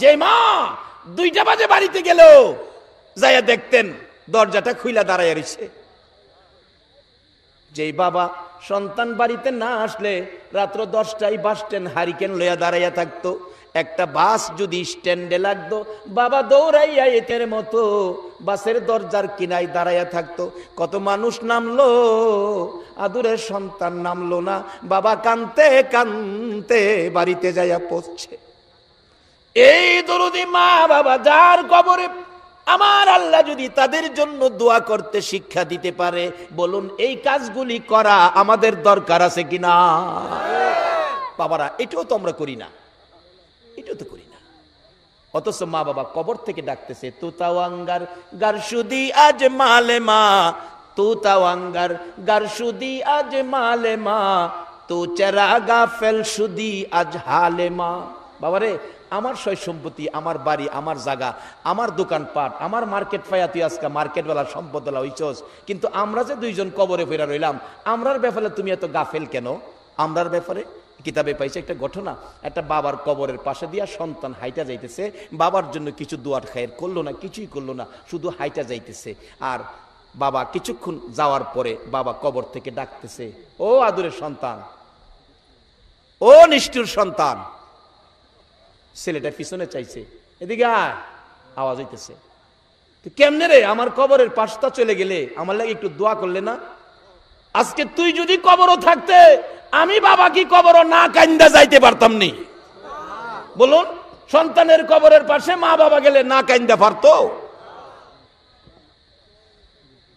যে মা 2টা বাজে বাড়িতে গেল, যাইয়া দেখতেন দরজাটা খুইলা দাঁড়াইয়া রইছে। যেই বাবা সন্তান বাড়িতে না আসলে রাত্র 10টায় বাস স্ট্যান্ড হারিকেন লইয়া দাঁড়াইয়া থাকতো। একটা বাস যদি স্ট্যান্ডে লাগতো, বাবা দৌড়াইয়া এতের মতো বাসের দরজার কিনায় দাঁড়াইয়া থাকতো। কত মানুষ নামলো, আদুরের সন্তান নামলো না, বাবা কানতে কানতে বাড়িতে যাইয়া পৌঁছছে। এই দরুদি মা বাবা যার কবরে আমার আল্লাহ যদি তাদের জন্য দোয়া করতে শিক্ষা দিতে পারে, বলুন এই কাজগুলি করা আমাদের দরকার আছে কিনা? বাবারা, এটাও তো আমরা করি না, এটাও তো করি না। অথচ মা বাবা কবর থেকে ডাকতেছে, তু তাওয়াঙ্গার গারসুদি আজ মালে মা, তু তাওয়াঙ্গার গারসুদি আজ মালে মা, তু চেরাগা ফেল সুদি আজ হালে মা। বাবারে, আমার সয় সম্পত্তি, আমার বাড়ি, আমার জায়গা, আমার দোকানপাট, আমার মার্কেট পাইয়া তুই আজকে মার্কেটওয়ালা সম্পদওয়ালা হইছস, কিন্তু আমরা যে 2জন কবরে ফেরা রইলাম, আমরার ব্যাপারে তুমি এত গাফেল কেন? আমরার ব্যাপারে কিতাবে পাইছে একটা ঘটনা, একটা বাবার কবরের পাশে দিয়া সন্তান হাইটা যাইতেছে, বাবার জন্য কিছু দোয়া খায়ের করলো না, কিছুই করলো না, শুধু হাইটা যাইতেছে। আর বাবা কিছুক্ষণ যাওয়ার পরে বাবা কবর থেকে ডাকতেছে, ও আদুরের সন্তান, ও নিষ্ঠুর সন্তান। ছেলেটা পিছনে চাইছে, এদিকে আয়, আওয়াজ হইতেছে, তুই কেমনে রে আমার কবরের পাশটা চলে গেলে, আমার লাগে একটু দোয়া করলে না? আজকে তুই যদি কবরও থাকতে, আমি বাবা কি কবরও না কাইন্দা যাইতে পারতাম নি? বলুন, সন্তানের কবরের পাশে মা বাবা গেলে না কাইন্দা পারতো?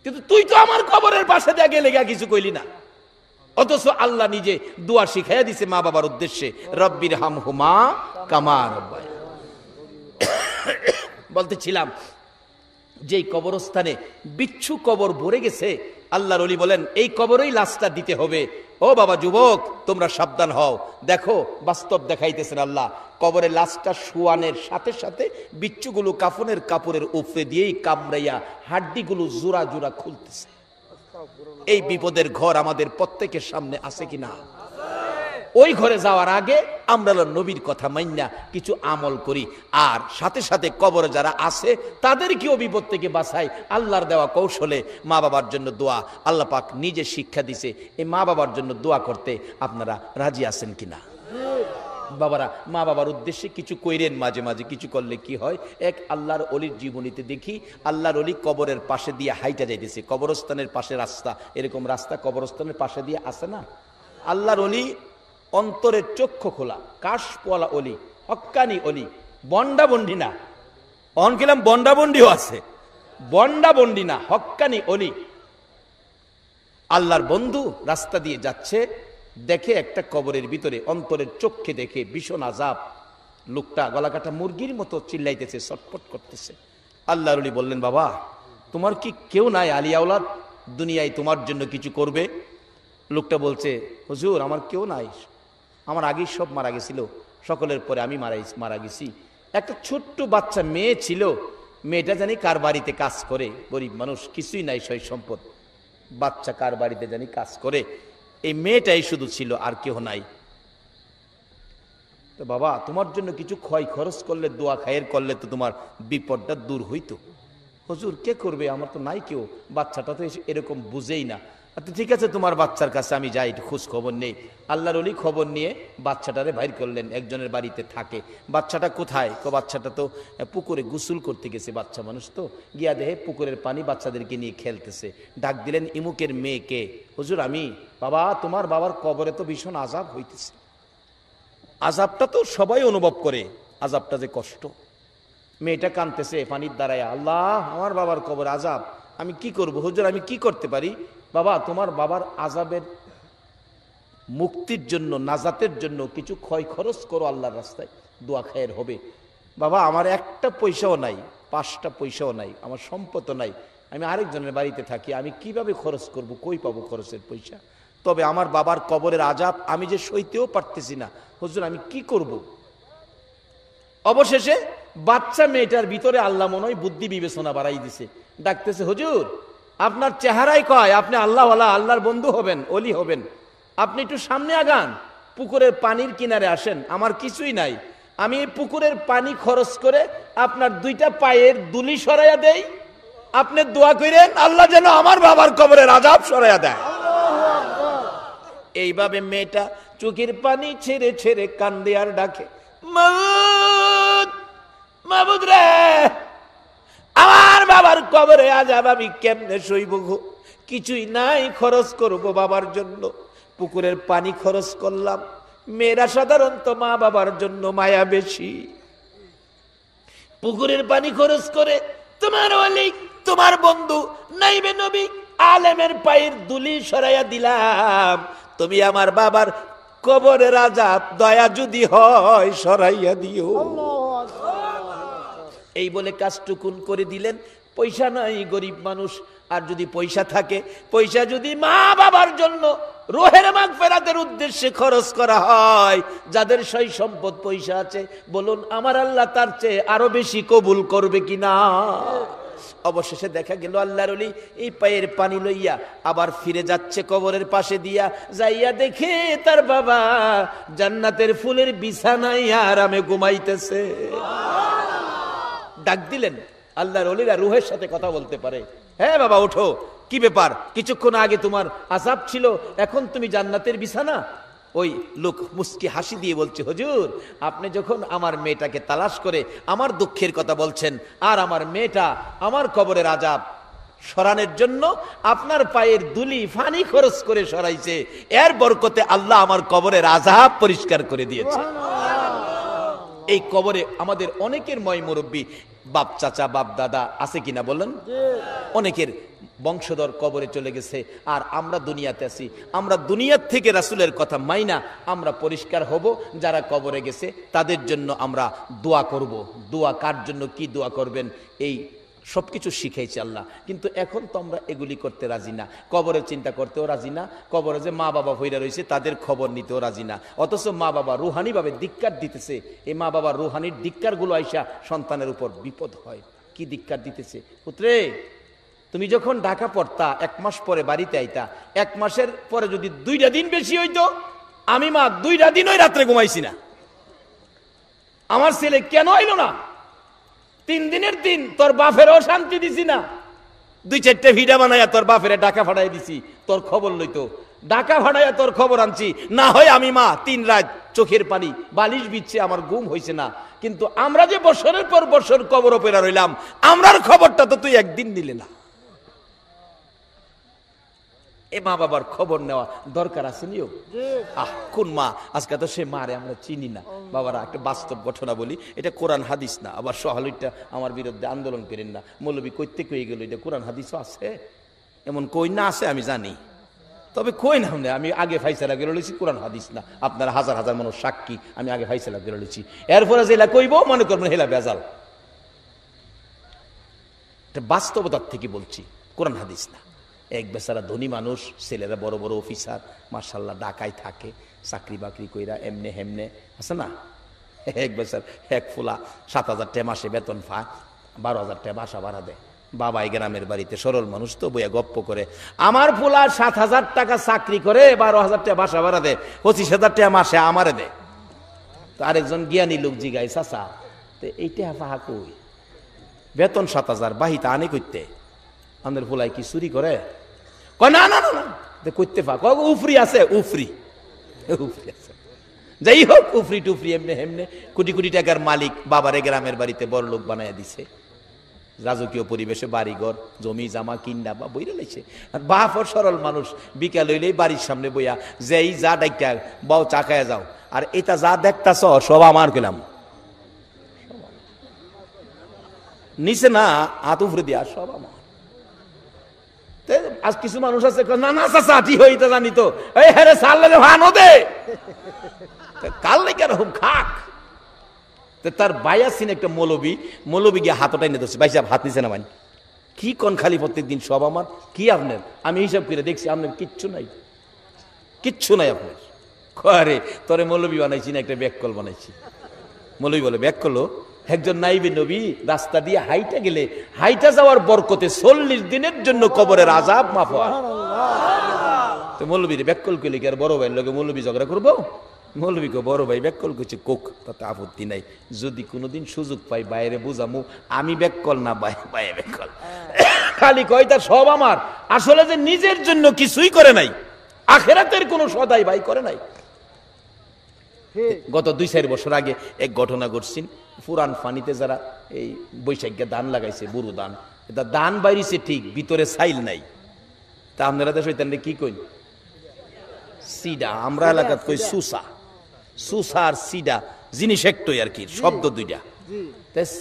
কিন্তু তুই তো আমার কবরের পাশে দিয়ে গেলে কিছু কইলি না। অথচ আল্লাহ নিজে দোয়া শিখাইয়া দিছে মা বাবার উদ্দেশ্যে, রব্বির হামহুমা কামা রাব্বায়ানি। বলতেছিলাম, যেই কবরস্থানে বিচ্ছু কবর ভরে গেছে, আল্লাহর ওলি বলেন এই কবরেই লাশটা দিতে হবে। ও বাবা যুবক, তোমরা সাবধান হও। দেখো, বাস্তব দেখাইতেছেন আল্লাহ, কবরের লাশটা শুয়ানের সাথে সাথে বিচ্ছুগুলো কাফনের কাপড়ের উপরে দিয়েই কামড়াইয়া হাড্ডিগুলো জোড়া জোড়া খুলতেছে। এই বিপদের ঘর আমাদের প্রত্যেকের সামনে আছে কিনা? ওই ঘরে যাওয়ার আগে আমরা নবীর কথা মাইন্না কিছু আমল করি, আর সাথে সাথে কবরে যারা আছে তাদেরকেও বিপদ থেকে বাঁচাই। আল্লাহর দেওয়া কৌশলে মা বাবার জন্য দোয়া, আল্লাহ পাক নিজে শিক্ষা দিছে। এই মা বাবার জন্য দোয়া করতে আপনারা রাজি আছেন কিনা? বাবারা, মা বাবার উদ্দেশ্যে কিছু কইরেন, মাঝে মাঝে কিছু করলে কি হয়। এক আল্লাহর অলির জীবনীতে দেখি, আল্লাহর অলি কবরের পাশে দিয়ে হাইটা যাইতেছে। কবরস্থানের পাশে রাস্তা, এরকম রাস্তা কবরস্থানের পাশে দিয়ে আসে না? আল্লাহর অলি অন্তরের চক্ষু খোলা, কাশপোয়ালা অলি, হক্কানি অলি, বন্ডা বন্ডি না। অন গেলাম বন্ডা বন্ডিও আছে, বন্ডা বন্ডি না, হক্কানি অলি। আল্লাহর বন্ধু রাস্তা দিয়ে যাচ্ছে, দেখে একটা কবরের ভিতরে অন্তরের চোখে দেখে ভীষণ আযাব। লোকটা গলাকাটা মুরগির মতো চিল্লাইতেছে, ছটফট করতেছে। আল্লাহর ওলি বললেন, বাবা তোমার কি কেউ নাই আলী আওলাদ দুনিয়ায় তোমার জন্য কিছু করবে? লোকটা বলছে, হুজুর আমার কেউ নাই, আমার আগেই সব মারা গেছিল, সকলের পরে আমি মারা গেছি। একটা ছোট্ট বাচ্চা মেয়ে ছিল, মেয়েটা জানি কার বাড়িতে কাজ করে, গরিব মানুষ, কিছুই নাই সয় সম্পদ, বাচ্চা কার বাড়িতে জানি কাজ করে, এই মেয়েটাই শুধু ছিল, আর কেউ নাই। তো বাবা তোমার জন্য কিছু ক্ষয় খরচ করলে, দোয়া খায়ের করলে তো তোমার বিপদটা দূর হইতো। হুজুর কে করবে, আমার তো নাই কেউ, বাচ্চাটা তো এরকম বুঝেই না। আচ্ছা ঠিক আছে, তোমার বাচ্চার কাছে আমি যাই, একটু খোঁজ খবর নেই। আল্লাহর ওলি খবর নিয়ে বাচ্চাটারে বাইর করলেন, একজনের বাড়িতে থাকে। বাচ্চাটা কোথায়? বাচ্চাটা তো পুকুরে গোসল করতে গেছে, বাচ্চা মানুষ তো, গিয়া দেহে পুকুরের পানি বাচ্চাদেরকে নিয়ে খেলতেছে। ডাক দিলেন ইমুকের মেয়েকে, হুজুর আমি। বাবা তোমার বাবার কবরে তো ভীষণ আযাব হইতেছে। আযাবটা তো সবাই অনুভব করে, আযাবটা যে কষ্ট। মেয়েটা কাঁদতেছে পানির দ্বারায়, আল্লাহ আমার বাবার কবর আযাব, আমি কি করব হুজুর, আমি কি করতে পারি? বাবা তোমার বাবার আযাবের মুক্তির জন্য, নাজাতের জন্য কিছু ক্ষয় খরচ করো আল্লাহর রাস্তায়, দোয়া খায়ের হবে। বাবা আমার একটা পয়সাও নাই, 5টা পয়সাও নাই, আমার সম্পদও নাই, আমি আরেকজনের বাড়িতে থাকি, আমি কিভাবে খরচ করব, কই পাবো খরচের পয়সা? তবে আমার বাবার কবরের আযাব আমি যে সইতেও পারতেছি না, হুজুর আমি কি করব? অবশেষে বাচ্চা মেয়েটার ভিতরে আল্লাহ মনে হয় বুদ্ধি বিবেচনা বাড়াই দিছে। ডাকতেছে, হুজুর আপনার চেহারাই কয় আপনি আল্লাহওয়ালা, আল্লাহর বন্ধু হবেন, অলি হবেন, আপনি একটু সামনে আগান, পুকুরের পানির কিনারে আসেন, আমার কিছুই নাই, আমি এই পুকুরের পানি খরচ করে আপনার 2টা পায়ের দুলি সরাইয়া দেই, আপনি দোয়া করেন আল্লাহ যেন আমার বাবার কবরের আযাব সরাইয়া দেয়। এইভাবে মেয়েটা চোখের পানি ছেড়ে ছেড়ে কান্দে আর ডাকে, মাবুদ, মাবুদ রে, আমার বাবার কবরে আযাব আমি কেমনে সইব গো? কিছুই নাই, খরচ করব বাবার জন্য। পুকুরের পানি খরচ করলাম। মেয়েরা সাধারণত মা বাবার জন্য মায়া বেশি। পুকুরের পানি খরচ করে তোমার ওলি, তোমার বন্ধু নাইবে নবী আলেমের পায়ের দুলি সরাইয়া দিলাম। তুমি আমার বাবার কবরের আযাব দয়া যদি হয় সরাইয়া দিও। এই বলে কাজটুকুন করে দিলেন। পয়সা নাই, গরিব মানুষ। আর যদি পয়সা থাকে, পয়সা যদি মা বাবার জন্য রোহের মাগফিরাতের উদ্দেশ্যে খরচ করা হয়, যাদের সই সম্পদ পয়সা আছে, বলুন আমার আল্লাহ তার চেয়ে আরো বেশি কবুল করবে কিনা? অবশেষে দেখা গেল আল্লাহর ওলি এই পায়ের পানি লইয়া আবার ফিরে যাচ্ছে কবরের পাশে দিয়া, যাইয়া দেখে তার বাবা জান্নাতের ফুলের বিছানায় আরামে ঘুমাইতেছে। ডাক দিলেন। আল্লাহর ওলিরা রুহের সাথে কথা বলতে পারে। হ্যাঁ বাবা ওঠো, কি ব্যাপার? কিছুক্ষণ আগে তোমার আযাব ছিল, এখন তুমি জান্নাতের বিছানা। ওই লোক মুস্কি হাসি দিয়ে বলছে, হুজুর আপনি যখন আমার মেয়েটাকে তালাশ করে আমার দুঃখের কথা বলছেন, আর আমার মেয়েটা আমার কবরের আযাব সরানোর জন্য আপনার পায়ের দুলি পানি খরচ করে সরাইছে, এর বরকতে আল্লাহ আমার কবরের আযাব পরিষ্কার করে দিয়েছে। এই কবরে আমাদের অনেকের ময় মুরব্বী, বাপ চাচা বাপ দাদা আছে কিনা বলেন? অনেকের বংশধর কবরে চলে গেছে, আর আমরা দুনিয়াতে আছি। আমরা দুনিয়ার থেকে রাসূলের কথা মাইনা আমরা পরিষ্কার হব। যারা কবরে গেছে তাদের জন্য আমরা দোয়া করব। দোয়া কার জন্য কি দোয়া করবেন এই সবকিছু শিখাইছে আল্লাহ, কিন্তু এখন তো আমরা এগুলি করতে রাজি না। কবরের চিন্তা করতেও রাজি না। কবরে যে মা বাবা হইরা রয়েছে তাদের খবর নিতেও রাজি না। অথচ মা বাবা রুহানি ভাবে ধিক্কার দিতেছে। এই মা বাবার রুহানির ধিক্কার গুলো আইসা সন্তানের উপর বিপদ হয়। কি ধিক্কার দিতেছে? পুত্রে তুমি যখন ঢাকা পড়তা, 1 মাস পরে বাড়িতে আইতা, 1 মাসের পরে যদি 2টা দিন বেশি হইতো, আমি মা 2টা দিন ওই রাত্রে ঘুমাইছি না। আমার ছেলে কেন আইলো না? 3 দিনের দিন তোর বাপেরও শান্তি দিছি না। 2-4টে ভিডা বানাইয়া তোর বাপেরে ঢাকা ফাটাই দিছি, তোর খবর লইতো। ঢাকা ফাটাইয়া তোর খবর আনছি না হয় আমি মা 3 রাত চোখের পানি বালিশ বিচ্ছে, আমার ঘুম হইছে না। কিন্তু আমরা যে বছরের পর বছর কবর পেরা রইলাম, আমরার খবরটা তো তুই একদিন দিলে না। এ মা বাবার খবর নেওয়া দরকার আছে নিও। কোন মা? আজকে তো সে মারে আমরা চিনি না। বাবারা একটা বাস্তব ঘটনা বলি, এটা কোরআন হাদিস না। আবার সহালুইটা আমার বিরুদ্ধে আন্দোলন করেন না। মৌলবী কইতে কই গেল, এটা কোরআন হাদিসও আছে, এমন কই না আছে আমি জানি, তবে কই না আমি আগে ফাইসালা করে লইছি, কোরআন হাদিস না। আপনারা হাজার হাজার মানুষ সাক্ষী, আমি আগে ফাইসালা করে লইছি। এরপরে যেটা কইব মনে করবেন হেলা বেজাল। এটা বাস্তবতার থেকে বলছি, কোরআন হাদিস না। এক বেচারা ধনী মানুষ, ছেলেরা বড় বড় অফিসার, মার্শাল্লাহ ঢাকায় থাকে, চাকরি বাকরি কইরা এমনে হেমনে আছে না। এক বেচার এক ফুলা 7,000 টাকা মাসে বেতন পায়, 12,000 টাকা বাসা ভাড়া দেয়। বাবা এই গ্রামের বাড়িতে সরল মানুষ তো বইয়া গপ্প করে, আমার ফুলা 7,000 টাকা চাকরি করে 12,000 টাকা বাসা ভাড়া দেয়, 25,000 টাকা মাসে আমারে দেয়। তো আরেকজন জ্ঞানী লোক জিগাই, চাচা তো এইটা পাহা কই, বেতন 7,000 বাহিতা আনে করতে, আমাদের ফুলাই কি চুরি করে? কয় না না না না করতে পা, কয় উফরি আছে, উফরি উফরি আছে। যাই হোক, উফরি টুফরি এমনি হেমনে কোটি কোটি টাকার মালিক, বাবারে গ্রামের বাড়িতে বড় লোক বানায় দিছে। রাজকীয় পরিবেশে বাড়িঘর জমি জামা কিন্ডা বা বইরা লাইছে। আর বাপ ও সরল মানুষ, বিকাল হইলেই বাড়ির সামনে বইয়া যেই যা ডাইকা বাও চা খায়া যাও, আর এটা যা দেখতাছ সব আমার গেলাম নিচে না হাত উপরে দিয়া সব আমার। আজ কিছু মানুষ আছে না না চাচা ঠিক হইতে জানি তো, এই হ্যাঁ সাল্লে ভানো দে কাল নাই কেন হুম খাক। তার বাইয়াসিন একটা মৌলবী গিয়ে হাতটাই নিয়ে ধরছে, ভাই সাহেব হাত নিচে না, মানে কি কোন খালি প্রত্যেক দিন সব আমার, কি আপনার? আমি হিসাব করে দেখছি আপনার কিচ্ছু নাই, কিচ্ছু নাই আপনার। আরে তোরে মৌলবী বানাইছি না, একটা ব্যাককল বানাইছি। মৌলবী বলে ব্যাককল, একজন নাইবে নবী রাস্তা দিয়ে হাইটা গেলে হাইটা যাওয়ার বরকতে 40 দিনের জন্য কবরের আযাব মাফ হয়। তো মৌলবীর ব্যাককল কইলে কি আর বড় ভাইয়ের লগে মৌলবী ঝগড়া করবো? মৌলবীকে বড় ভাই ব্যাককল করছে কোক, তাতে আপত্তি নাই, যদি কোনোদিন সুযোগ পাই বাইরে বুঝামু আমি ব্যাককল না বাইরে ব্যাককল। খালি কয় তার সব আমার, আসলে যে নিজের জন্য কিছুই করে নাই, আখেরাতের কোনো সদাই ভাই করে নাই। গত 2-4 বছর আগে এক ঘটনা ঘটছেন, পুরান ফানিতে যারা এই বৈশাখে ধান লাগাইছে, বুড়ো ধান, এটা ধান বাইরিছে ঠিক, ভিতরে সাইল নাই। তা আপনারা দেশ হইতেন কি কই? সিডা, আমরা এলাকাত কই সুসা। সুসা আর সিডা জিনিস একটাই আর কি, শব্দ দুইটা।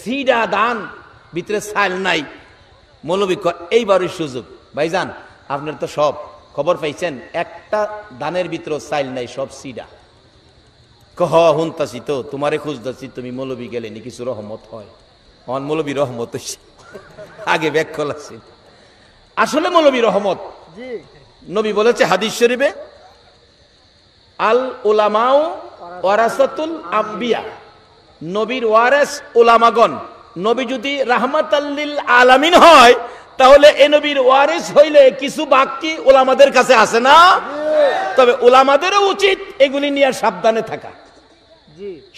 সিডা ধান ভিতরে সাইল নাই, মৌলবী এইবারই সুযোগ। ভাইজান আপনার তো সব খবর পাইছেন, একটা ধানের ভিতরে সাইল নাই, সব সিডা। কহ হুনতাছি তো, তোমারে খুঁজতাছি, তুমি মৌলবী গেলেনি, কিছু রহমত হয়। আমার মৌলবী রহমত হইছে, আগে ব্যাককল আছে। আসলে মৌলবী রহমত। নবী বলেছে হাদিস শরীফে, আল উলামাউ ওয়ারাসাতুল আম্বিয়া, নবীর ওয়ারেস উলামাগণ। নবী যদি রাহমাতাল লিল আলামিন হয়, তাহলে এ নবীর ওয়ারিস হইলে কিছু বাকি উলামাদের কাছে আছে না? তবে উলামাদেরও উচিত এগুলি নিয়ে সাবধানে থাকা,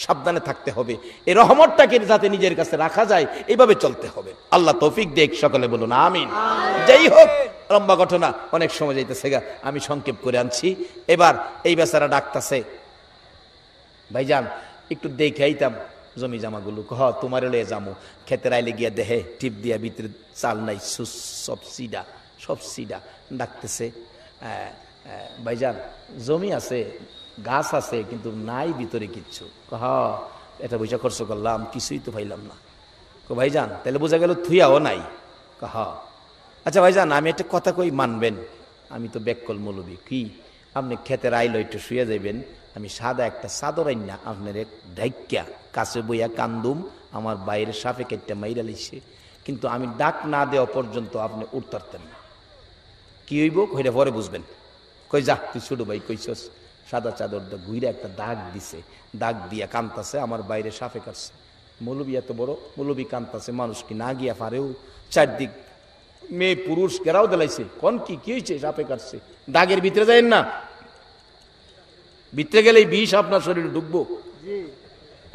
সাবধানে থাকতে হবে। এই রহমতটাকে যাতে নিজের কাছে রাখা যায়, এইভাবে চলতে হবে। আল্লাহ তৌফিক দেখ, সকলে বলুন আমিন। যাই হোক, লম্বা ঘটনা, অনেক সময় যাইতেছে গা, আমি সংক্ষেপ করে আনছি। এবার এই বেচারা ডাকতেছে, ভাইজান একটু দেখে আইতাম জমি জামাগুলো। হ তোমার লয়ে যামু। খেতের আইলে গিয়া দেহে টিপ দিয়া ভিতরে চাল নাই, সব সিডা, সব সিডা। ডাকতেছে, ভাইজান জমি আছে, গাছ আছে, কিন্তু নাই ভিতরে কিচ্ছু। হ এটা বুঝা খরচ করলাম, কিছুই তো পাইলাম না। ভাইজান তাহলে বোঝা গেল থুইয়াও নাই। হ আচ্ছা ভাইজান, আমি একটা কথা কই, মানবেন? আমি তো ব্যাককল মৌলবী। কি? আপনি খেতের আইলো একটু শুয়ে যাইবেন, আমি সাদা একটা চাদর আইনা আপনার এক ঢাইকা কাছে বইয়া কান্দুম, আমার বাইরের সাপে কেটে মাইরা লিখছে, কিন্তু আমি ডাক না দেওয়া পর্যন্ত আপনি উঠতারতেন না। কি হইব কইটা পরে বুঝবেন। কই যা তুই ছোট ভাই কইছস। সাদা চাদর ঘুরে একটা দাগ দিছে, দাগ দিয়া কান্তাছে, আমার বাইরে সাপে কাটছে। মৌলবী এত বড়, মৌলবী কান্তাছে, মানুষ কি না গিয়া পারেও? চারদিক মেয়ে পুরুষ কেরাও দেলাইছে, কোন কি হয়েছে? সাপে কাটছে। দাগের ভিতরে যাইেন না, ভিতরে গেলেই বিষ আপনার শরীরে ঢুকবো।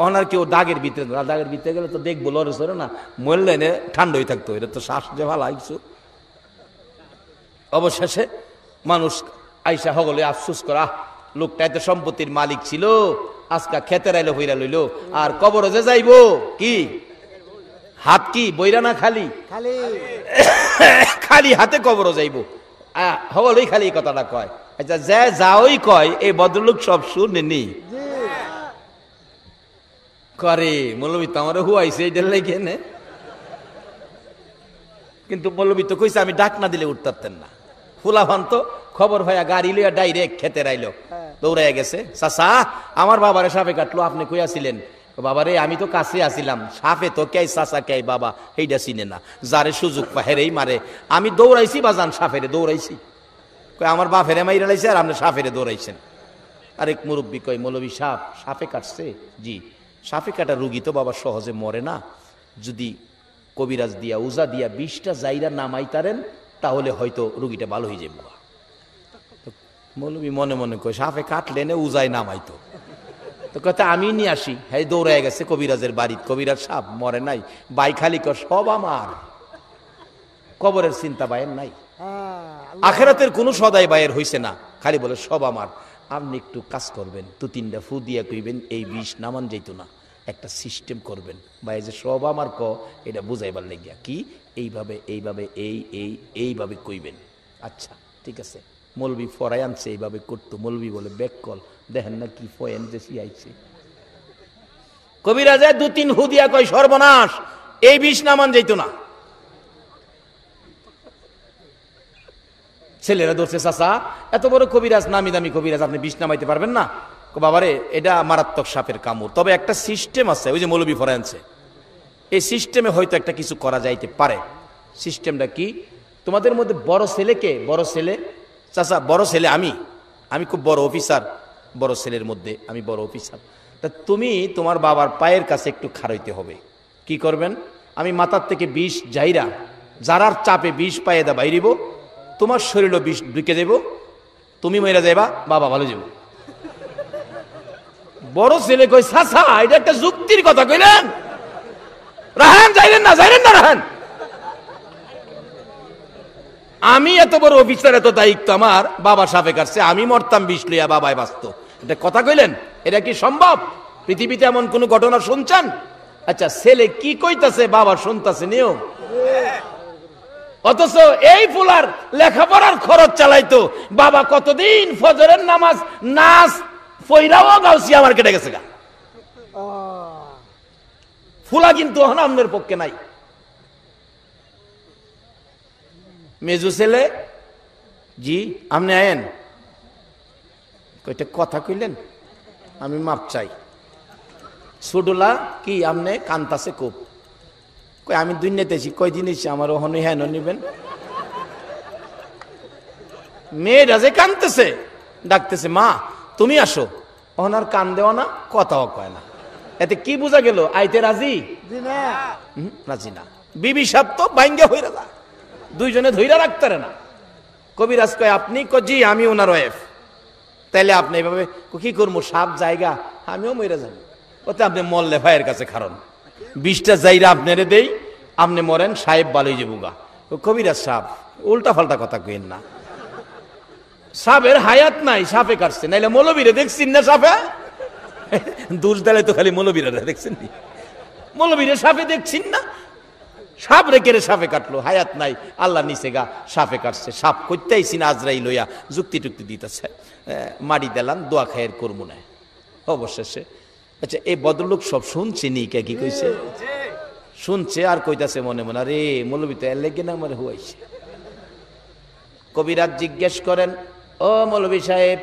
অনার কেউ দাগের ভিতরে, দাগের ভিতরে গেলে তো দেখবো লড়ে সরে না, মরলে ঠান্ডা হয়ে থাকতো, এটা তো শ্বাস যে ভালো আইসো। অবশেষে মানুষ আইসা হগলে আফসুস করা, লোকটা এত সম্পত্তির মালিক ছিল, আজকা খেতের আইলো হইরা লইলো, আর কবরে যে যাইবো কি হাত কি বইরা না খালি খালি হাতে কবরও যাইব। হগলই খালি এই কথাটা কয়। আচ্ছা যে যাওই কয়, এই ভদ্রলোক সব শুনেনি করে। মৌলবী তো আমার হুয়াইছে এইটার লেগে নে, কিন্তু মৌলবী তো কইছে আমি ডাক না দিলে উঠতারতেন না। ফুলাভান তো খবর ভাইয়া গাড়ি লইয়া ডাইরেক্ট খেতে রাইলো, দৌড়াইয়া গেছে। চাচা আমার বাবারে সাপে কাটলো, আপনি কইয়াছিলেন? বাবারে আমি তো কাছে আসিলাম, সাপে তো কে চাচা কে বাবা এইটা চিনে না, যারে সুযোগ পা হেরেই মারে। আমি দৌড়াইছি বাজান, সাপেরে দৌড়াইছি। আমার বাপেরে মাইরা লাইছে আর আপনি সাপেরে দৌড়াইছেন। আরেক মুরব্বী কয়, মৌলবী সাপে কাটছে? জি। সাপে কাটা রুগী তো বাবা সহজে মরে না, যদি কবিরাজ দিয়া উজা দিয়া 20টা জাইরা নামাইতারেন তাহলে হয়তো রুগীটা ভালো হয়ে যাবে। মৌলবী মনে মনে কয়, সাপে কাটলে না উজায় নামাইতো, তো কথা আমি নিয়ে আসি। হ্যাঁ দৌড়ায় গেছে কবিরাজের বাড়ি, কবিরাজ সাপ মরে নাই, বাই খালি কর সব আমার। কবরের চিন্তা বায়ের নাই, আখেরাতের কোনো সদাই বায়ের হইছে না, খালি বলে সব আমার। আপনি একটু কাজ করবেন, 2-3টা ফু দিয়া কইবেন এই বিষ নামান যাইতো না, একটা সিস্টেম করবেন ভাই, যে সব আমার এটা বুঝাইবার লাগিয়া কি এইভাবে এইভাবে এইভাবে কইবেন। আচ্ছা ঠিক আছে। মৌলবী ফরাই আনছে, এইভাবে করতো। মৌলবী বলে ব্যাককল, দেখেন না কি ফয়েন যে আইছে। কবিরাজে 2-3 হুদিয়া কয় সর্বনাশ, এই বিষ নামান যাইতো না। ছেলেরা ধরছে, চাচা এত বড় কবিরাজ, নামি দামি কবিরাজ, আপনি বিষ নামাইতে পারবেন না? বাবারে এটা মারাত্মক সাপের কামড়, তবে একটা সিস্টেম আছে, ওই যে মৌলবী ফরাই আনছে, এই সিস্টেমে হয়তো একটা কিছু করা যাইতে পারে। সিস্টেমটা কি? তোমাদের মধ্যে বড় ছেলেকে, বড় ছেলে চাচা, বড় ছেলে আমি খুব বড় অফিসার, বড় ছেলের মধ্যে আমি বড় অফিসার, তা তুমি তোমার বাবার পায়ের কাছে একটু খাড়াইতে হবে। কি করবেন? আমি মাথার থেকে বিষ যাইরা যারার চাপে বিষ পায়ে দা বাইরিব, তোমার শরীরও বিষ ঢুকে দেব, তুমি মরে যাইবা, বাবা ভালো যাব। বড় ছেলে কই চাচা এটা একটা যুক্তির কথা কইলেন, রাহান যাইলেন না রাহান। আমি এত বড় অফিসার, এত দায়িত্ব আমার, বাবা সাপে কাটছে, আমি মরতাম বিষ লইয়া, বাবাই বাঁচত, এটা কথা কইলেন? এটা কি সম্ভব? পৃথিবীতে এমন কোন ঘটনা শুনছেন? আচ্ছা, ছেলে কি কইতাছে বাবা শুনতাছে নিও, অথচ এই ফুলার লেখাপড়ার খরচ চালাইতো বাবা। কতদিন ফজরের নামাজ নাচ ফইরাও গাউসিয়া মার্কেটে গেছে গা, ফুলা কিন্তু আমাদের পক্ষে নাই। মেজু ছেলে, জি আপনি আয়েন, কয়টা কথা কইলেন, আমি মাপ চাই। ছোটলা কি আপনি কান্তাছে খুব, কই আমি দুনিয়াতেছি কয়দিন এসে আমার ওখানে হ্যান নিবেন। মেয়েরা যে কানতেছে, ডাকতেছে মা তুমি আসো, ওনার কান দেওয়া না, কথাও কয় না। এতে কি বোঝা গেল? আইতে রাজি রাজি না। বিবি সাপ তো বাইঙ্গা হইরা যা, দুইজনে ধইরা রাখতে না। কবিরাজ কয় আপনি, জি আমি ওনার ওয়েফ। তাইলে আপনি এভাবে কি করবো, সাপ জায়গা আমিও মরে যাবো, ওতে আপনি মরলে ভাইয়ের কাছে কারণ 20টা জায়গা আপনারে দেই, আপনি মরেন, সাহেব ভালোই যাবো গা। কবিরাজ সাপ উল্টা ফাল্টা কথা কইেন না, সাপের হায়াত নাই, সাপে কাটছে। নাইলে মৌলবীরে দেখছেন না সাপে, দোষ দিলে তো খালি মৌলবীরা দেখছেন, মৌলবীরে সাপে দেখছেন না, সাপ রেখে সাপে কাটলো, হায়াত নাই, আল্লাহ নিচে গা সাপে কাটছে। সাপ করতে আইসি না, আজরাই লইয়া যুক্তি টুক্তি দিতেছে, মারি দিলাম, দোয়া খায়ের করবো না অবশেষে। আচ্ছা, এই বদলোক সব শুনছে নি, কে কি কইছে শুনছে, আর কইতাছে মনে মনে, আরে মৌলবী তো এর লেগে না আমার হুয়াইছে। কবিরাজ জিজ্ঞেস করেন, ও মৌলবী সাহেব,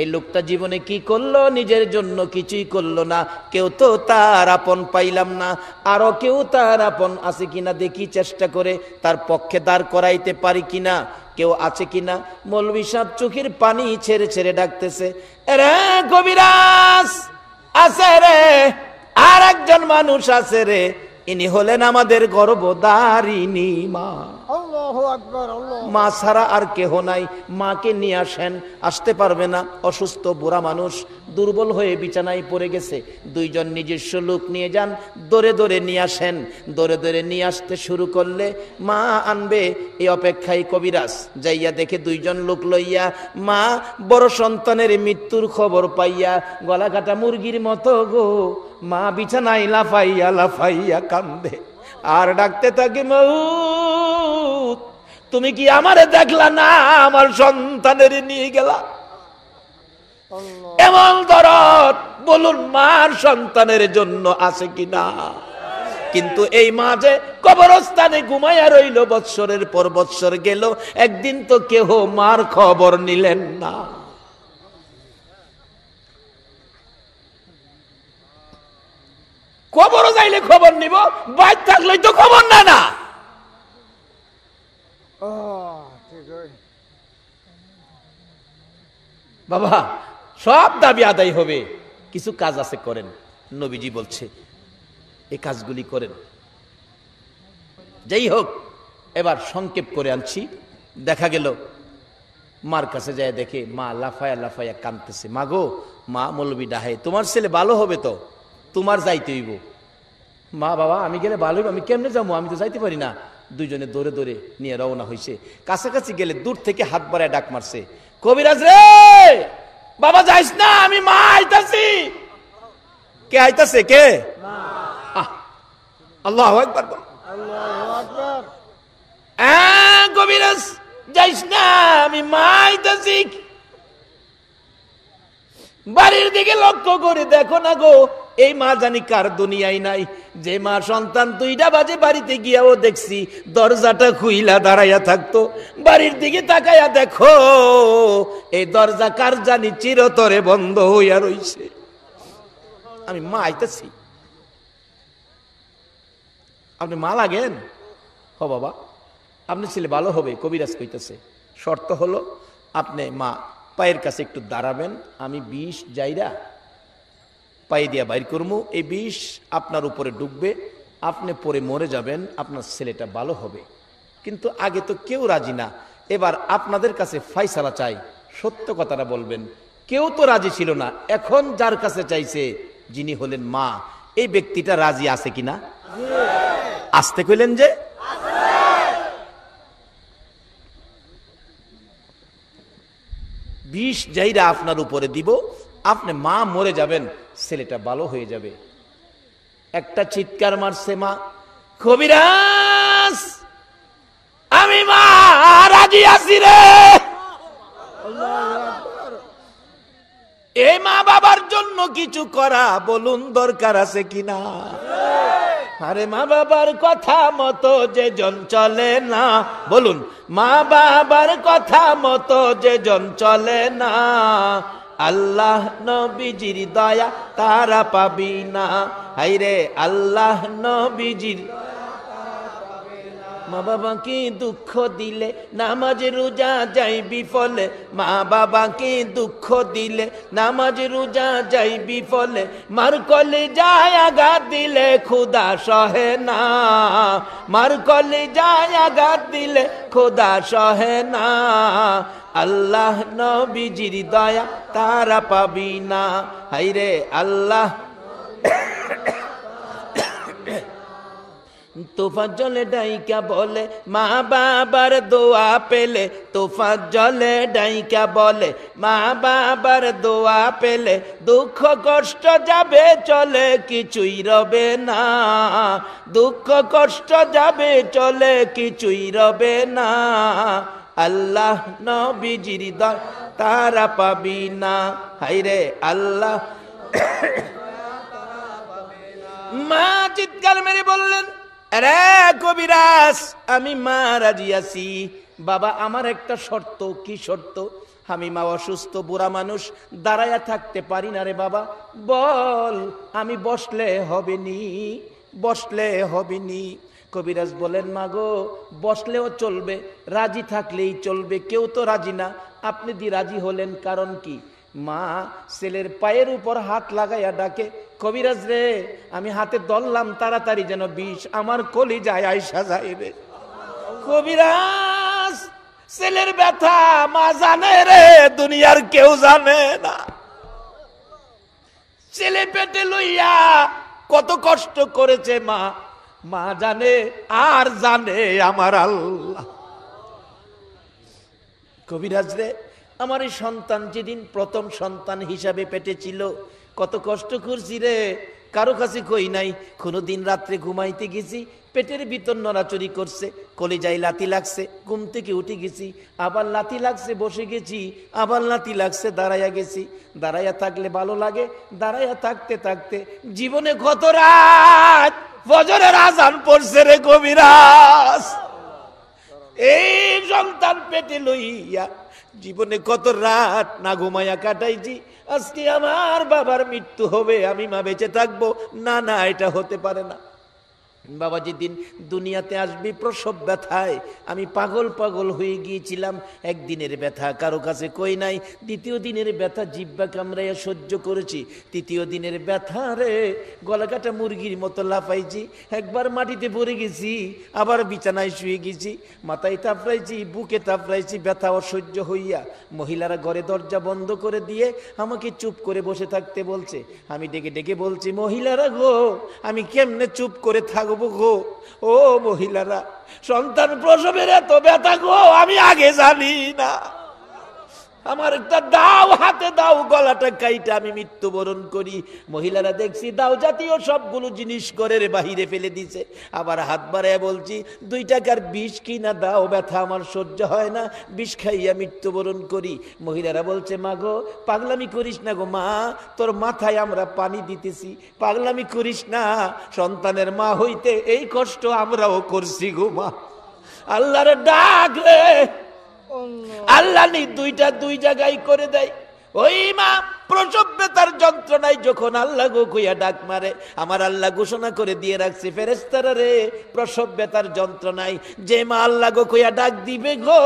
এই লোকটা জীবনে কি করলো? নিজের জন্য কিছুই করলো না, কেউ তো তার আপন পাইলাম না, আরো কেউ তার আপন আছে কিনা দেখি, চেষ্টা করে তার পক্ষে দাঁড় করাইতে পারি কিনা, কেউ আছে কিনা। মৌলবী সাহেব চোখের পানি ছেড়ে ছেড়ে ডাকতেছে, রে কবিরাজ আছে রে, আর একজন মানুষ আছে রে, ইনি হলেন আমাদের গর্ভধারিণী মা। আল্লাহু আকবার, মা ছাড়া আর কেহ নাই, মাকে নিয়ে আসেন। আসতে পারবে না, অসুস্থ বুড়া মানুষ, দুর্বল হয়ে বিছানায় পড়ে গেছে। দুইজন নিজস্ব লোক নিয়ে যান, দৌড়ে দৌড়ে নিয়ে আসেন। দৌড়ে দৌড়ে নিয়ে আসতে শুরু করলে মা আনবে, এই অপেক্ষায় কবিরাজ যাইয়া দেখে দুইজন লোক লইয়া মা বড় সন্তানের মৃত্যুর খবর পাইয়া গলা কাটা মুরগির মতো গো মা বিছানায় লাফাইয়া লাফাইয়া কান্দে আর ডাকতে থাকে, মউত তুমি কি আমারে দেখলা না, আমার সন্তানের নিয়ে গেলা। এমন দরদ বলুন মার সন্তানের জন্য আছে কিনা? কিন্তু এই মা যে কবরস্থানে ঘুমাইয়া রইল, বৎসরের পর বৎসর গেল, একদিন তো কেহ মার খবর নিলেন না। খবরও যাইলে খবর নিব, বাইর থাকলেই তো খবর না না। বাবা সব দাবি আদায় হবে, কিছু কাজ আছে করেন। নবীজি বলছে এই কাজগুলি করেন। যাই হোক, এবার সংক্ষেপ করে আনছি। দেখা গেল মার কাছে যায়, দেখে মা লাফায়া লাফায়া কাঁদতেছে। মা গো, মা মৌলবী ডাহে, তোমার ছেলে ভালো হবে তো, তোমার যাইতে হইব। মা, বাবা আমি গেলে ভালো হইব, আমি কেমনে যাবো, আমি তো যাইতে পারি না। দুইজনে দৌড়ে দৌড়ে নিয়ে রওনা হয়েছে। কাছাকাছি গেলে দূর থেকে হাত বাড়ায় ডাক মারছে, কবিরাজ রে, বাবা যাইস না, আমি মা আইতাছি। কে আইতাছে? কে? আল্লাহু আকবার। কবিরাজ যাইস না, আমি মা আইতাছি। বাড়ির দিকে লক্ষ্য করে দেখো না গো, এই মা জানি কার দুনিয়ায় নাই। যে মা সন্তান 2টা বাজে বাড়িতে গিয়াও দেখছি দরজাটা খুইলা দাঁড়াইয়া থাকতো। বাড়ির দিকে তাকাইয়া দেখো, এই দরজা কার জানি চিরতরে বন্ধ হইয়া রইছে। আমি মা আইতাছি, আপনি মা লাগেন? হ বাবা, আপনি ছেলে ভালো হবে। কবিরাজ কইতেছে শর্ত হলো আপনি মা পায়ের কাছে একটু দাঁড়াবেন, আমি বিষ যাইরা পায়ে দিয়া বাইর করবো, এই বিষ আপনার উপরে ডুববে, আপনি পরে মরে যাবেন, আপনার ছেলেটা ভালো হবে। কিন্তু আগে তো কেউ রাজি না। এবার আপনাদের কাছে ফাইসালা চাই, সত্য কথাটা বলবেন, কেউ তো রাজি ছিল না, এখন যার কাছে চাইছে যিনি হলেন মা, এই ব্যক্তিটা রাজি আছে কিনা? আসতে কইলেন যে 20 জাইরা আপনার উপরে দিব, আপনি মা মরে যাবেন, ছেলেটা ভালো হয়ে যাবে। একটা চিৎকার মারছে মা, কবিরাজ আমি মা রাজি আছি রে। এই মা বাবার জন্য কিছু করা বলুন দরকার আছে কিনা? আরে মা বাবার কথা মতো যে জন চলে না, বলুন মা বাবার কথা মতো যে জন চলে না, আল্লাহ নবীজির দয়া তারা পাবি না। হাইরে আল্লাহ নবীজির মা বাবাকে দুঃখ দিলে নামাজ রোজা যাই বিফলে, মা বাবাকে দুঃখ দিলে নামাজ রোজা যাই বিফলে, মার কলে যায় আঘাত দিলে খোদা সহে না, মার কলে যায় আঘাত দিলে খোদা সহে না, আল্লাহ নবীজির দয়া তারা পাবি না। হাইরে আল্লাহ তোফা জলে ডাইকা বলে মা বাবার দোয়া পেলে, তোফা জলে ডাইকা বলে মা বাবার দোয়া পেলে, দুঃখ কষ্ট যাবে চলে কিছুই রবে না, দুঃখ কষ্ট যাবে চলে কিছুই রবে না, আল্লাহ নবীজির দয়া তারা পাবি না। হাইরে আল্লাহ মা চিৎকার মেরে বললেন, আরে কবিরাজ আমি মা রাজি আছি। বাবা আমার একটা শর্ত। কি শর্ত? আমি মা অসুস্থ বুড়া মানুষ, দাঁড়ায়া থাকতে পারি না রে বাবা, বল। আমি বসলে হবে নি, বসলে হবে নি। কবিরাজ বলেন মা গো বসলেও চলবে, রাজি থাকলেই চলবে, কেউ তো রাজি না, আপনি দি রাজি হলেন কারণ কি? মা ছেলের পায়ের উপর হাত লাগাইয়া ডাকে, কবিরাজ রে আমি হাতে ধরলাম তাড়াতাড়ি যেন বিষ আমার কলিজায় আইসা যাইবে। কবিরাজ ছেলের ব্যথা মা জানে রে, দুনিয়ার কেউ জানে না। ছেলে পেটে লইয়া কত কষ্ট করেছে মা, মা জানে আর জানে আমার আল্লাহ। কবিরাজ রে আমার এই সন্তান যেদিন প্রথম সন্তান হিসাবে পেটে ছিল কত কষ্ট করছি রে, কারো কাছে কই নাই। কোনোদিন রাত্রে ঘুমাইতে গেছি, পেটের ভিতর নড়াচড়ি করছে, কলিজায় লাথি লাগছে, ঘুম থেকে উঠে গেছি, আবার লাথি লাগছে বসে গেছি, আবার লাথি লাগছে দাঁড়াইয়া গেছি। দাঁড়াইয়া থাকলে ভালো লাগে, দাঁড়াইয়া থাকতে থাকতে জীবনে কত রাত ফজরের আজান পড়ছে রে কবিরাজ। এই সন্তান পেটে লইয়া জীবনে কত রাত না ঘুমাইয়া কাটাইছি। আজকে আমার বাবার মৃত্যু হবে, আমি মা বেঁচে থাকবো না, না এটা হতে পারে না। বাবা যেদিন দুনিয়াতে আসবি প্রসব ব্যথায় আমি পাগল পাগল হয়ে গিয়েছিলাম। একদিনের ব্যথা কারো কাছে কই নাই, দ্বিতীয় দিনের ব্যথা জিব্বা কামড়াইয়া সহ্য করেছি, তৃতীয় দিনের ব্যথা রে গলা কাটা মুরগির মতো লাফাইছি, একবার মাটিতে পড়ে গেছি, আবার বিছানায় শুয়ে গেছি, মাথায় তাপড়াইছি, বুকে তাপড়াইছি, ব্যথা অসহ্য হইয়া মহিলারা ঘরে দরজা বন্ধ করে দিয়ে আমাকে চুপ করে বসে থাকতে বলছে। আমি ডেকে ডেকে বলছি, মহিলারা গো আমি কেমনে চুপ করে থাকবো গো? ও মহিলারা সন্তান প্রসবের এত ব্যথা গো আমি আগে জানি না, আমার একটা দাও হাতে দাও, গলাটা কাইটা আমি মৃত্যুবরণ করি। মহিলারা দেখছি দাও জাতীয় সবগুলো জিনিস ঘরের বাহিরে ফেলে দিছে। আবার হাত বাড়ায় বলছি 2 টাকার বিষ কিনা দাও, ব্যথা আমার সহ্য হয় না, বিষ খাইয়া মৃত্যুবরণ করি। মহিলারা বলছে মা গো পাগলামি করিস না গো মা, তোর মাথায় আমরা পানি দিতেছি, পাগলামি করিস না, সন্তানের মা হইতে এই কষ্ট আমরাও করছি গো মা। আল্লাহর ডাক রে, আল্লাহ নি দুইটা দুই জায়গায় করে দেয়। ওই মা প্রসব ব্যথার যন্ত্রণায় যখন আল্লাহ গো কইয়া ডাক মারে, আমার আল্লাহ ঘোষণা করে দিয়ে রাখছে ফেরেশতারা রে প্রসব ব্যথার যন্ত্রণায় যে মা আল্লাহ গো কইয়া ডাক দিবে গো,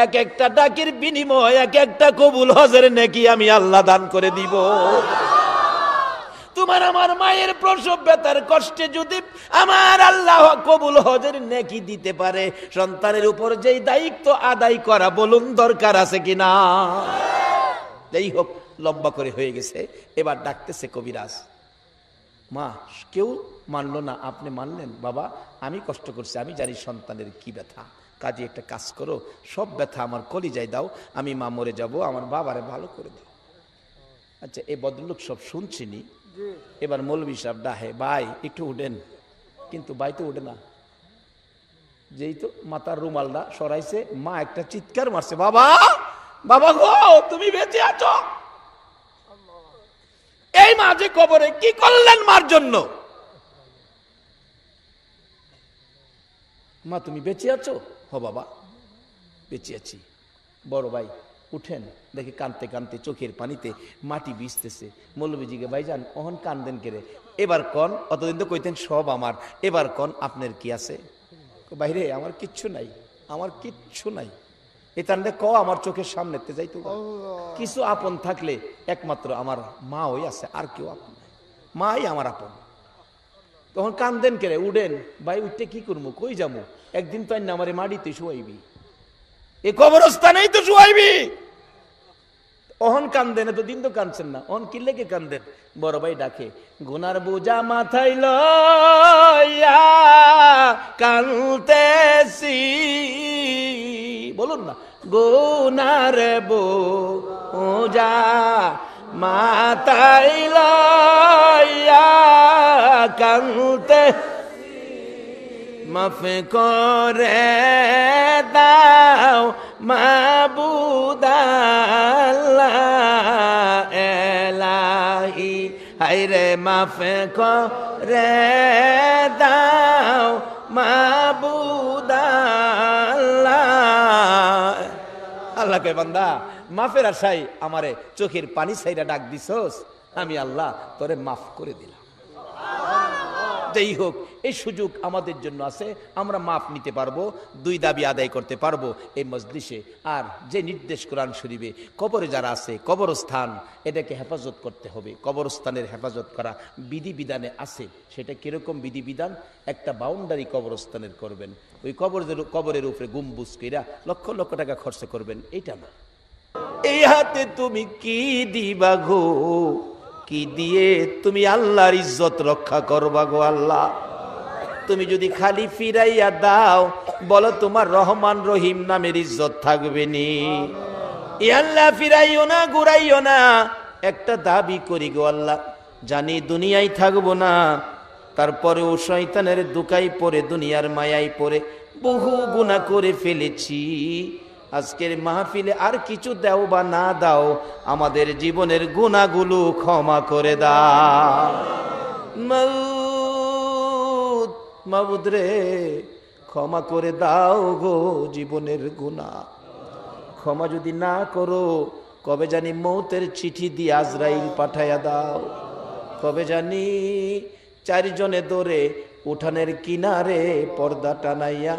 এক একটা ডাকের বিনিময় এক একটা কবুল হজের নেকি আমি আল্লাহ দান করে দিব। তোমার আমার মায়ের প্রসব ব্যথার কষ্টে যদি আমার আল্লাহ কবুল হজের নেকি দিতে পারে, সন্তানের উপর যেই দায়িত্ব আদায় করা বলুন দরকার আছে কিনা? যাই হোক, লম্বা করে হয়ে গেছে। এবার ডাকতেছে কবিরাজ। মা কেউ মানলো না, আপনি মানলেন। বাবা আমি কষ্ট করছি, আমি জানি সন্তানের কি ব্যথা, কাজে একটা কাজ করো, সব ব্যথা আমার কলিজায় দাও, আমি মা মরে যাব, আমার বাবারে ভালো করে দাও। আচ্ছা, এই ভদ্রলোক সব শুনছিনি। এবার মৌলভী সাহেব ডাহে, ভাই একটু উঠেন, কিন্তু ভাই তো উঠে না। যেই তো মাথার রুমালটা সরাইছে, মা একটা চিৎকার মারছে, বাবা বাবা গো তুমি বেঁচে আছো। এই মা যে কবরে, কি করলেন মার জন্য? মা তুমি বেঁচে আছো? হ বাবা বেঁচে আছি। বড় ভাই উঠেন, দেখে কানতে কানতে চোখের পানিতে মাটি ভিজতেছে। মৌলভীজিকে ভাইজান অহন কান্দেন কেড়ে, এবার কন, অতদিন তো কইতেন সব আমার, এবার কন আপনার কি আছে? বাইরে আমার কিচ্ছু নাই, আমার কিচ্ছু নাই। এটান্ডে ক আমার চোখের সামনেতে যাইতো। কিছু আপন থাকলে একমাত্র আমার মা ওই আছে, আর কেউ আপন নাই, মাই আমার আপন। তখন কান্দেন কেড়ে, উঠেন ভাই, উঠতে কি করবো, কই যাবো? একদিন তো না আমারে মাটিতে শুয়াইবি, এই কবরস্থানেই তো শুয়াইবি। অহন কান্দেন, তো দিন তো কাঁদছেন না, অহন কি লেগে কান্দেন? বড় ভাই ডাকে, গুনার বোঝা মাথায় লইয়া কাঁদতেছি, বলুন না, গুনার বোঝা মাথায় লইয়া কাঁদতে, মাফ করে দাও মাবুদ আল্লাহ এলাহি, হায়রে মাফ করে দাও মাবুদ আল্লাহ। আল্লাহ কয়, বান্দা মাফের আশাই আমারে চোখের পানি ছাইরা ডাক দিছস, আমি আল্লাহ তোরে মাফ করে দিলাম। যাই হোক, এই সুযোগ আমাদের জন্য আছে, আমরা মাপ নিতে পারবো, দুই দাবি আদায় করতে পারবো এই মজলিসে। আর যে নির্দেশ কোরআন শরীফে, কবরে যারা আছে, কবরস্থান এটাকে হেফাজত করতে হবে। কবরস্থানের হেফাজত করা বিধিবিধানে আছে। সেটা কিরকম বিধিবিধান? একটা বাউন্ডারি কবরস্থানের করবেন, ওই কবরের উপরে গম্বুজ কইরা লক্ষ লক্ষ টাকা খরচ করবেন, এইটা না। এই হাতে তুমি কি দিবা গো, কি দিয়ে তুমি আল্লাহর ইজ্জত রক্ষা করবা গো আল্লাহ? তুমি যদি খালি ফিরাইয়া দাও, বলো তোমার রহমান রহিম নামের ইজ্জত থাকবে নি? আল্লাহ ফিরাইও না, ঘুরাইও না। একটা দাবি করি গো আল্লাহ, জানি দুনিয়ায় থাকবো না, তারপরেও শয়তানের দুকাই পড়ে, দুনিয়ার মায়াই পড়ে বহু গুনাহ করে ফেলেছি। আজকের মাহফিলে আর কিছু দাও বা না দাও, আমাদের জীবনের গুনাহগুলো ক্ষমা করে দাও। মাবুদ রে ক্ষমা করে দাও গো জীবনের গুনাহ। ক্ষমা যদি না করো, কবে জানি মৌতের চিঠি দিয়ে আজরাইল পাঠাইয়া দাও। কবে জানি চারজনে দৌড়ে উঠানের কিনারে পর্দা টানাইয়া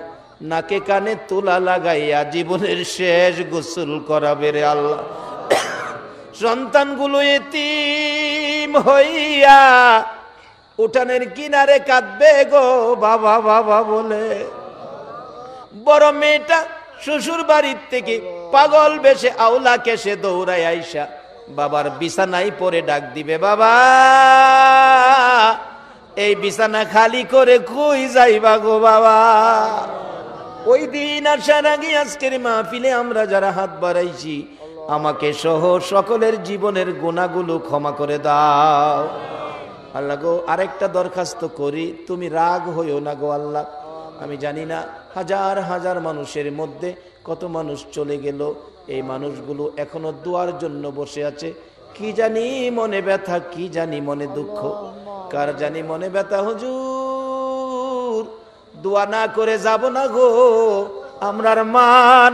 নাকে কানে তুলা লাগাইয়া জীবনের শেষ গোসল করাবে রে আল্লাহ। সন্তানগুলো এতিম হইয়া উঠানের কিনারে কাঁদবে গো বাবা বাবা বলে। বড় মেয়েটা শ্বশুর বাড়ির থেকে পাগল বেশে আওলা কেসে দৌড়ায় আইসা বাবার বিছানায় পড়ে ডাক দিবে, বাবা এই বিছানা খালি করে কই যাইবা গো বাবা? ওই দিন আসার আগে আজকের মাহফিলে আমরা যারা হাত বাড়াইছি, আমাকে সহ সকলের জীবনের গুনাহগুলো ক্ষমা করে দাও আল্লাহ গো। আরেকটা দরখাস্ত করি, তুমি রাগ হইও না গো আল্লাহ। আমি জানি না হাজার হাজার মানুষের মধ্যে কত মানুষ চলে গেল, এই মানুষগুলো এখনো দোয়ার জন্য বসে আছে। কি জানি মনে ব্যথা, কি জানি মনে দুঃখ, কার জানি মনে ব্যথা। হুজুর দোয়া না করে যাব না গো, আমরার মা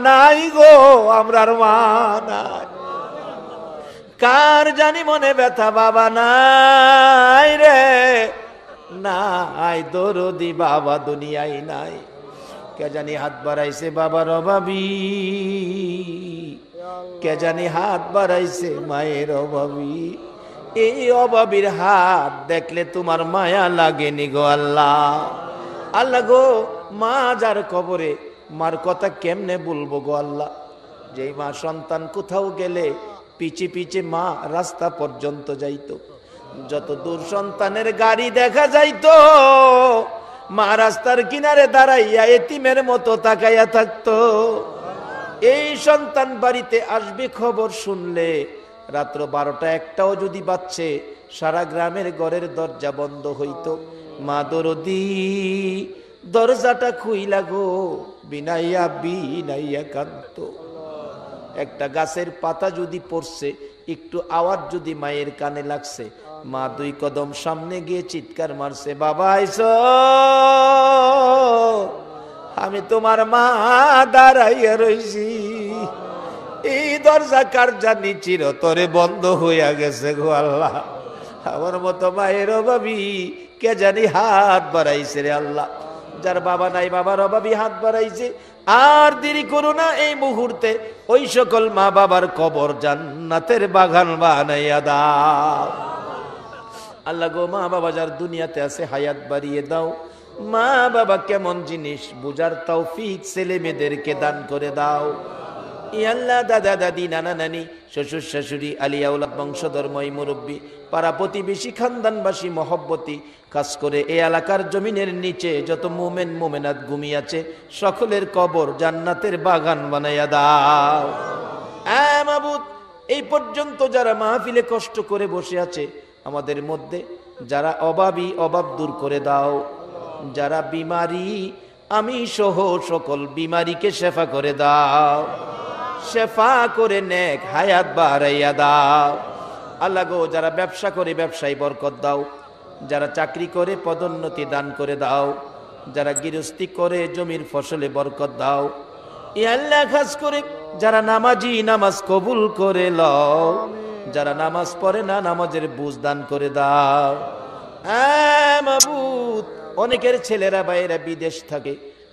নাই গো, আমরার মা নাই। কার জানি মনে ব্যথা, বাবা নাই রে, নাই দরদি বাবা দুনিয়ায় নাই। কে জানি হাত বাড়াইছে বাবার অভাবী, কে জানি হাত বাড়াইছে মায়ের অভাবী। এই অভাবীর হাত দেখলে তোমার মায়া লাগেনি গো আল্লাহ। আল্লাহ গো, মা যার কবরে, মার কথা কেমনে বলবো গো আল্লাহ? যেই মা সন্তান কোথাও গেলে পিছে পিছে মা রাস্তা পর্যন্ত যাইতো। যত দূর সন্তানের গাড়ি দেখা যাইতো, মা রাস্তার কিনারে দাঁড়াইয়া এতিমের মতো তাকাইয়া থাকতো। এই সন্তান বাড়িতে আসবে খবর শুনলে রাত্র 12টা 1টাও যদি বাজছে, সারা গ্রামের ঘরের দরজা বন্ধ হইতো। মা দরদি দরজাটা খুইলা গো, বিনাইয়া বিনাইয়া কাঁদতো। একটা গাছের পাতা যদি পড়ছে, একটু আওয়াজ যদি মায়ের কানে লাগছে, মা 2 কদম সামনে গিয়ে চিৎকার মারছে, বাবা আইছো, আমি তোমার মা দাঁড়াইয়া রইছি। এই দরজা কার জানি চিরতরে বন্ধ হইয়া গেছে গো আল্লাহ। আমার মতো মায়ের অভাবী কে জানি হাত বাড়াইছে রে আল্লাহ। যার বাবা নাই বাবার অভাবী হাত বাড়াইছে। আর দেরি করো না, এই মুহূর্তে ওই সকল মা বাবার কবর জান্নাতের বাগান বানাইয়া দাও। আল্লাহ গো, মা বাবা যার দুনিয়াতে আছে হায়াত বাড়িয়ে দাও। মা বাবা কেমন জিনিস বুঝার তৌফিক ছেলে মেয়েদেরকে দান করে দাও। আল্লাহ দাদা দাদি নানা নানি শ্বশুর শাশুড়ি আলিয়া উলাদ বংশধর মই মুরব্বী পাড়া প্রতিবেশী খানদানবাসী মহব্বতী, খাস করে এই এলাকার জমিনের নিচে যত মোমেন মোমেনাত ঘুমিয়ে আছে, সকলের কবর জান্নাতের বাগান বানাইয়া দাও। মাবুদ, এই পর্যন্ত যারা মাহফিলে কষ্ট করে বসে আছে, আমাদের মধ্যে যারা অভাবী অভাব দূর করে দাও। যারা বিমারি, আমি সহ সকল বিমারিকে শেফা করে দাও। শেফা করে নেক হায়াত বাড়াইয়া দাও। আল্লাহ গো, যারা ব্যবসা করে ব্যবসায় বরকত দাও। যারা চাকরি করে পদোন্নতি দান করে দাও। যারা গৃহস্থী করে জমির ফসলে বরকত দাও। আল্লাহ খাস করে যারা নামাজি, নামাজ কবুল করে লও। যারা নামাজ পড়ে না, নামাজের বুঝ দান করে দাও। মাবুদ, অনেকের ছেলেরা বাইরে বিদেশ থাকে,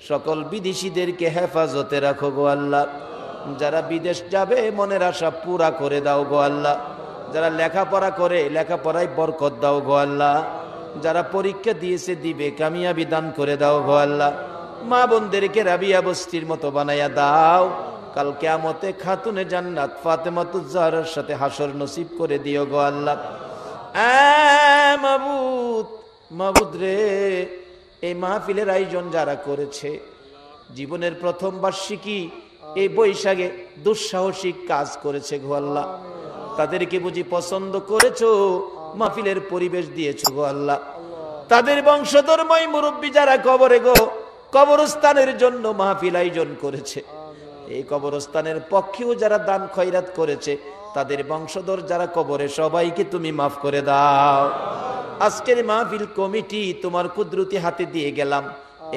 সকল বিদেশিদেরকে হেফাজতে রাখো গো আল্লাহ। যারা বিদেশ যাবে মনের আশা পুরা করে দাও গো আল্লাহ। যারা লেখাপড়া করে লেখাপড়ায় বরকত দাও গো আল্লাহ। যারা পরীক্ষা দিয়েছে দিবে, কামিয়াবি দান করে দাও গো আল্লাহ। মা বোনদেরকে রাবিয়া বস্তির মতো বানাইয়া দাও। কাল কিয়ামতে খাতুনে জান্নাত ফাতেমাতুজ জাহরার সাথে হাসর নসিব করে দিও গো আল্লাহ। মাবুদ, মাবুদ রে, এই মাহফিলের আয়োজন যারা করেছে, জীবনের প্রথম বার্ষিকী এই বৈশাখে দুঃসাহসিক কাজ করেছে গো আল্লাহ। তাদেরকে বুঝি পছন্দ করেছো, মাহফিলের পরিবেশ দিয়েছো গো আল্লাহ। তাদের বংশধর্ময় মুরব্বী যারা কবরে গো, কবরস্থানের জন্য মাহফিল আয়োজন করেছে, এই কবরস্থানের পক্ষেও যারা দান খয়রাত করেছে, তাদের বংশধর যারা কবরে, সবাইকে তুমি মাফ করে দাও। আজকের মাহফিল কমিটি তোমার কুদরতি হাতে দিয়ে গেলাম।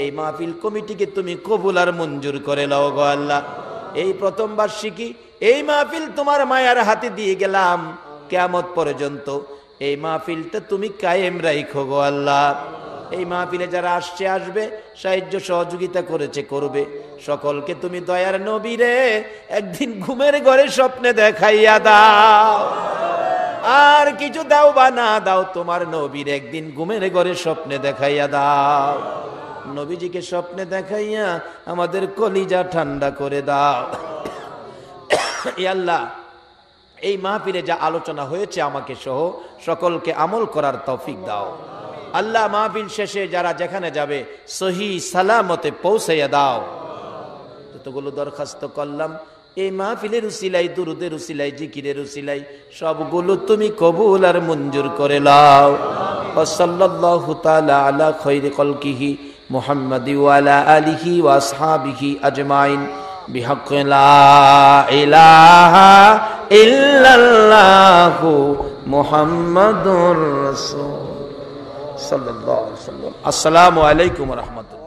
এই মাহফিল কমিটিকে তুমি কবুল আর মঞ্জুর করে নাও গো আল্লাহ। এই প্রথম বার্ষিকী এই মাহফিল তোমার মায়ার হাতে দিয়ে গেলাম। কিয়ামত পর্যন্ত এই মাহফিলটা তুমি কায়েম রাখো গো আল্লাহ। এই মাহফিলে যারা আসছে আসবে, সাহায্য সহযোগিতা করেছে করবে, সকলকে তুমি দয়ার নবীরে একদিন ঘুমের ঘরে স্বপ্নে দেখাইয়া দাও। আর কিছু দাও বা না দাও, তোমার নবীর একদিন ঘুমের ঘরে স্বপ্নে দেখাইয়া দাও। নবীজিকে স্বপ্নে দেখাইয়া আমাদের কলিজা ঠান্ডা করে দাও। আল্লাহ, এই মাহফিলে যা আলোচনা হয়েছে আমাকে সহ সকলকে আমল করার তৌফিক দাও। আল্লাহ, মাহফিল শেষে যারা যেখানে যাবে সহি সালামতে পৌঁছাইয়া দাও। যতগুলো দরখাস্ত করলাম এই মাহফিলের উসিলাই, দুরুদের উসিলাই, জিকিরের উসিলাই, সবগুলো তুমি কবুল আর মঞ্জুর করে নাও। সাল্লাল্লাহু তাআলা আলা খায়রি খালকিহি মুহাম্মাদি ওয়া আলা আলিহি ওয়া আসহাবিহি আজমাইন বিহাক্কি লা ইলাহা ইল্লাল্লাহু মুহাম্মাদুর রাসূল সাল্লাল্লাহু আলাইহি ওয়াসাল্লাম। আসসালামু আলাইকুম ওয়া রাহমাতুল্লাহ।